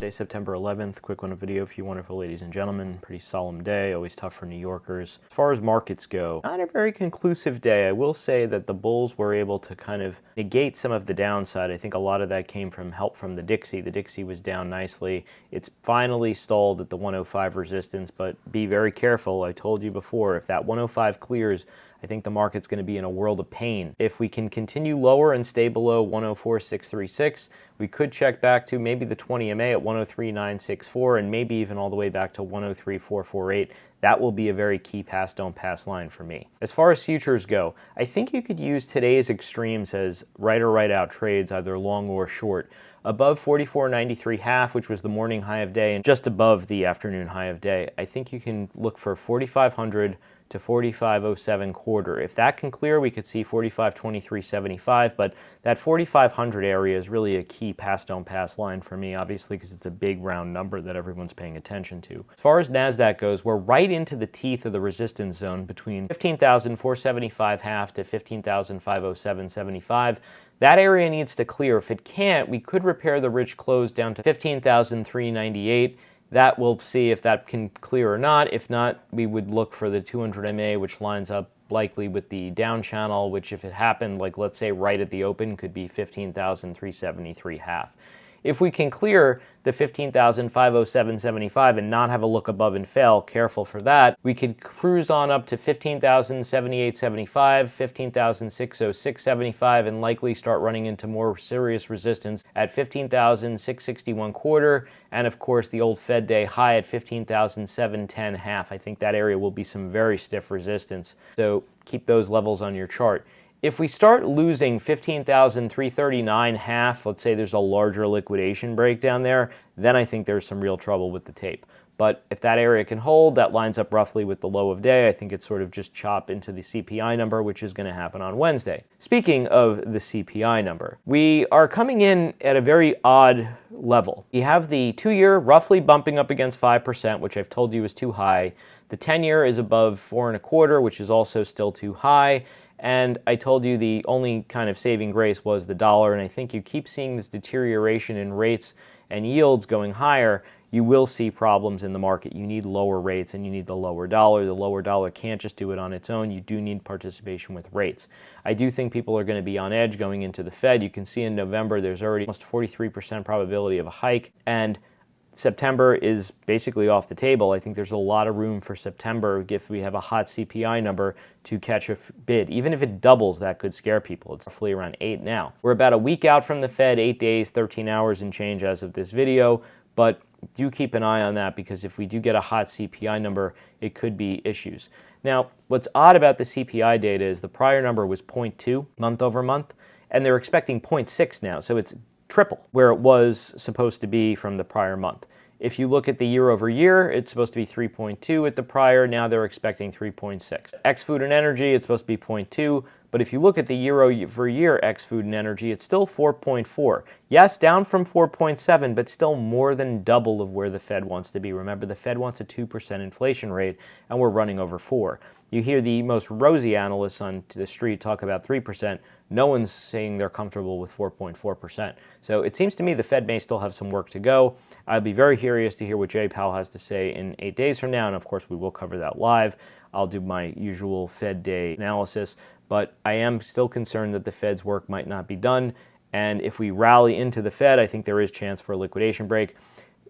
Thursday, September 11th. Quick one, a video for you wonderful ladies and gentlemen. Pretty solemn day, always tough for New Yorkers. As far as markets go, not a very conclusive day. I will say that the bulls were able to kind of negate some of the downside. I think a lot of that came from help from the DXY. The DXY was down nicely. It's finally stalled at the 105 resistance, but be very careful. I told you before, if that 105 clears, I think the market's going to be in a world of pain. If we can continue lower and stay below 104.636, we could check back to maybe the 20 MA at 103.964 and maybe even all the way back to 103.448. That will be a very key pass don't pass line for me. As far as futures go, I think you could use today's extremes as right or right out trades, either long or short. Above 44.93 half, which was the morning high of day, and just above the afternoon high of day, I think you can look for 4,500 to 45.07 quarter. If that can clear, we could see 45.2375, but that 4,500 area is really a key pass don't pass line for me, obviously, because it's a big round number that everyone's paying attention to. As far as NASDAQ goes, we're right into the teeth of the resistance zone between 15,475 half to 15,507.75. That area needs to clear. If it can't, we could repair the rich close down to 15,398. That we'll see if that can clear or not. If not, we would look for the 200 MA, which lines up likely with the down channel, which if it happened, like let's say right at the open, could be 15,373 half. If we can clear the 15,507.75 and not have a look above and fail, careful for that, we could cruise on up to 15,078.75, 15,606.75, and likely start running into more serious resistance at 15,661 quarter, and of course the old Fed day high at 15,710 half. I think that area will be some very stiff resistance, so keep those levels on your chart. If we start losing 15,339 half, let's say there's a larger liquidation breakdown there, then I think there's some real trouble with the tape. But if that area can hold, that lines up roughly with the low of day. I think it's sort of just chop into the CPI number, which is going to happen on Wednesday. Speaking of the CPI number, we are coming in at a very odd level. We have the 2-year roughly bumping up against 5%, which I've told you is too high. The 10-year is above 4.25, which is also still too high. And I told you the only kind of saving grace was the dollar, and I think you keep seeing this deterioration in rates and yields going higher, you will see problems in the market. You need lower rates and you need the lower dollar. The lower dollar can't just do it on its own. You do need participation with rates. I do think people are going to be on edge going into the Fed. You can see in November there's already almost 43% probability of a hike, and September is basically off the table. I think there's a lot of room for September if we have a hot CPI number to catch a bid. Even if it doubles, that could scare people. It's roughly around 8 now. We're about a week out from the Fed, 8 days, 13 hours and change as of this video, but do keep an eye on that because if we do get a hot CPI number, it could be issues. Now, what's odd about the CPI data is the prior number was 0.2 month over month, and they're expecting 0.6 now, so it's triple where it was supposed to be from the prior month. If you look at the year over year, it's supposed to be 3.2 at the prior. Now they're expecting 3.6. Ex food and energy, it's supposed to be 0.2. But if you look at the year over year ex food and energy, it's still 4.4. Yes, down from 4.7, but still more than double of where the Fed wants to be. Remember, the Fed wants a 2% inflation rate, and we're running over 4. You hear the most rosy analysts on the street talk about 3%. No one's saying they're comfortable with 4.4%. So it seems to me the Fed may still have some work to go. I'd be very curious to hear what Jay Powell has to say in 8 days from now, and of course we will cover that live. I'll do my usual Fed day analysis, but I am still concerned that the Fed's work might not be done, and if we rally into the Fed, I think there is chance for a liquidation break.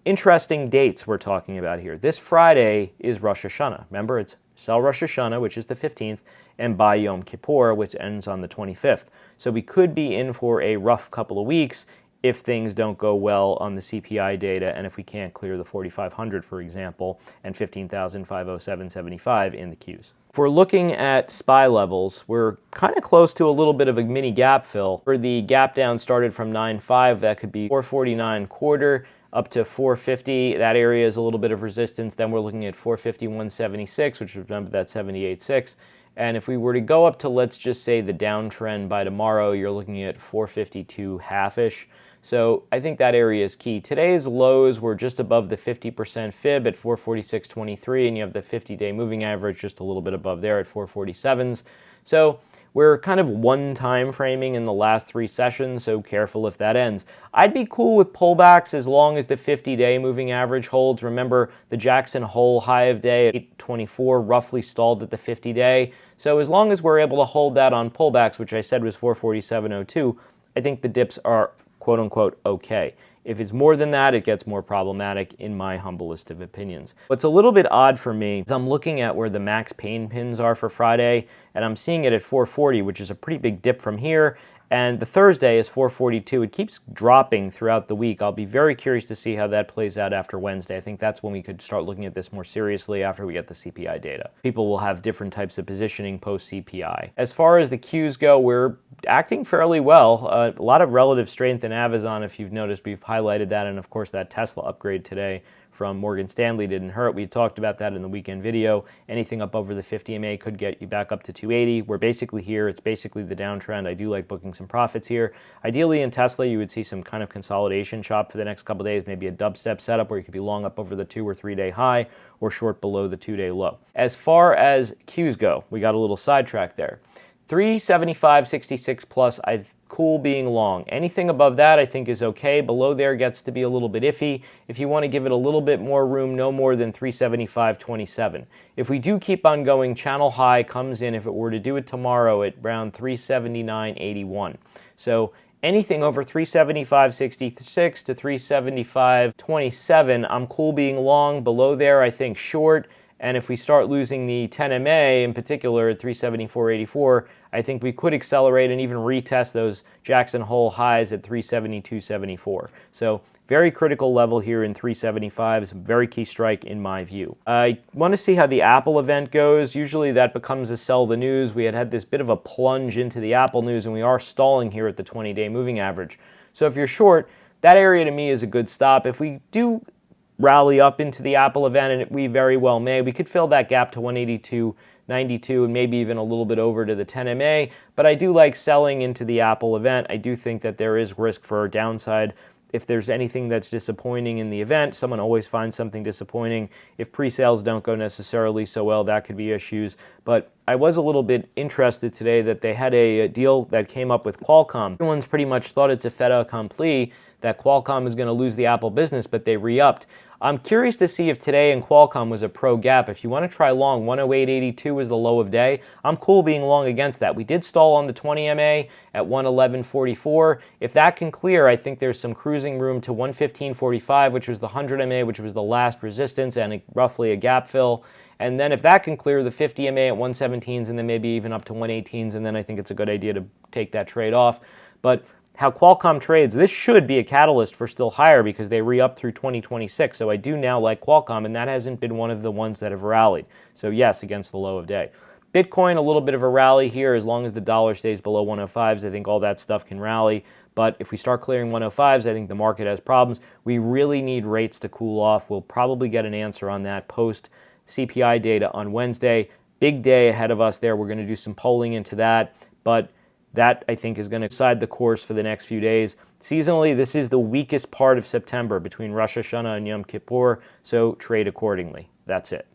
Interesting dates we're talking about here. This Friday is Rosh Hashanah. Remember, it's sell Rosh Hashanah, which is the 15th, and buy Yom Kippur, which ends on the 25th. So we could be in for a rough couple of weeks if things don't go well on the CPI data and if we can't clear the 4,500, for example, and 15,507.75 in the Qs. If we're looking at SPY levels, we're kind of close to a little bit of a mini gap fill. Where the gap down started from 9.5, that could be 449 quarter, up to 450. That area is a little bit of resistance. Then we're looking at 451.76, which remember that's 78.6. And if we were to go up to, let's just say, the downtrend by tomorrow, you're looking at 452 half-ish. So I think that area is key. Today's lows were just above the 50% fib at 446.23, and you have the 50-day moving average just a little bit above there at 447s. So we're kind of one time framing in the last 3 sessions, so careful if that ends. I'd be cool with pullbacks as long as the 50-day moving average holds. Remember, the Jackson Hole high of day at 824 roughly stalled at the 50-day. So as long as we're able to hold that on pullbacks, which I said was 447.02, I think the dips are quote-unquote okay. If it's more than that, it gets more problematic in my humblest of opinions. What's a little bit odd for me is I'm looking at where the max pain pins are for Friday, and I'm seeing it at 440, which is a pretty big dip from here. And the Thursday is 442. It keeps dropping throughout the week. I'll be very curious to see how that plays out after Wednesday. I think that's when we could start looking at this more seriously after we get the CPI data. People will have different types of positioning post-CPI. As far as the Qs go, we're acting fairly well. A lot of relative strength in Amazon, if you've noticed. We've highlighted that, and of course that Tesla upgrade today from Morgan Stanley didn't hurt. We talked about that in the weekend video. Anything up over the 50 MA could get you back up to 280. We're basically here. It's basically the downtrend. I do like booking some profits here. Ideally in Tesla, you would see some kind of consolidation chop for the next couple days, maybe a dubstep setup where you could be long up over the 2 or 3 day high or short below the 2-day low. As far as Qs go, we got a little sidetrack there. 375.66 plus, I'm cool being long. Anything above that I think is okay. Below there gets to be a little bit iffy. If you want to give it a little bit more room, no more than 375.27. If we do keep on going, channel high comes in, if it were to do it tomorrow, at around 379.81. So anything over 375.66 to 375.27, I'm cool being long. Below there, I think short. And if we start losing the 10 MA in particular at 374.84, I think we could accelerate and even retest those Jackson Hole highs at 372.74. So very critical level here in 375 is a very key strike in my view. I want to see how the Apple event goes. Usually that becomes a sell the news. We had this bit of a plunge into the Apple news, and we are stalling here at the 20-day moving average. So if you're short, that area to me is a good stop. If we do rally up into the Apple event, and we very well may, we could fill that gap to 182.92 and maybe even a little bit over to the 10 MA, but I do like selling into the Apple event. I do think that there is risk for a downside. If there's anything that's disappointing in the event, someone always finds something disappointing. If pre-sales don't go necessarily so well, that could be issues. But I was a little bit interested today that they had a deal that came up with Qualcomm. Everyone's pretty much thought it's a fait accompli that Qualcomm is going to lose the Apple business, but they re-upped. I'm curious to see if today in Qualcomm was a pro gap. If you want to try long, 108.82 is the low of day. I'm cool being long against that. We did stall on the 20 MA at 111.44. If that can clear, I think there's some cruising room to 115.45, which was the 100 MA, which was the last resistance and roughly a gap fill. And then if that can clear the 50 MA at 117s and then maybe even up to 118s, and then I think it's a good idea to take that trade off. But how Qualcomm trades, this should be a catalyst for still higher because they re-up through 2026. So I do now like Qualcomm, and that hasn't been one of the ones that have rallied. So yes, against the low of day. Bitcoin, a little bit of a rally here. As long as the dollar stays below 105s, I think all that stuff can rally. But if we start clearing 105s, I think the market has problems. We really need rates to cool off. We'll probably get an answer on that post CPI data on Wednesday. Big day ahead of us there. We're going to do some polling into that. But that, I think, is going to decide the course for the next few days. Seasonally, this is the weakest part of September between Rosh Hashanah and Yom Kippur, so trade accordingly. That's it.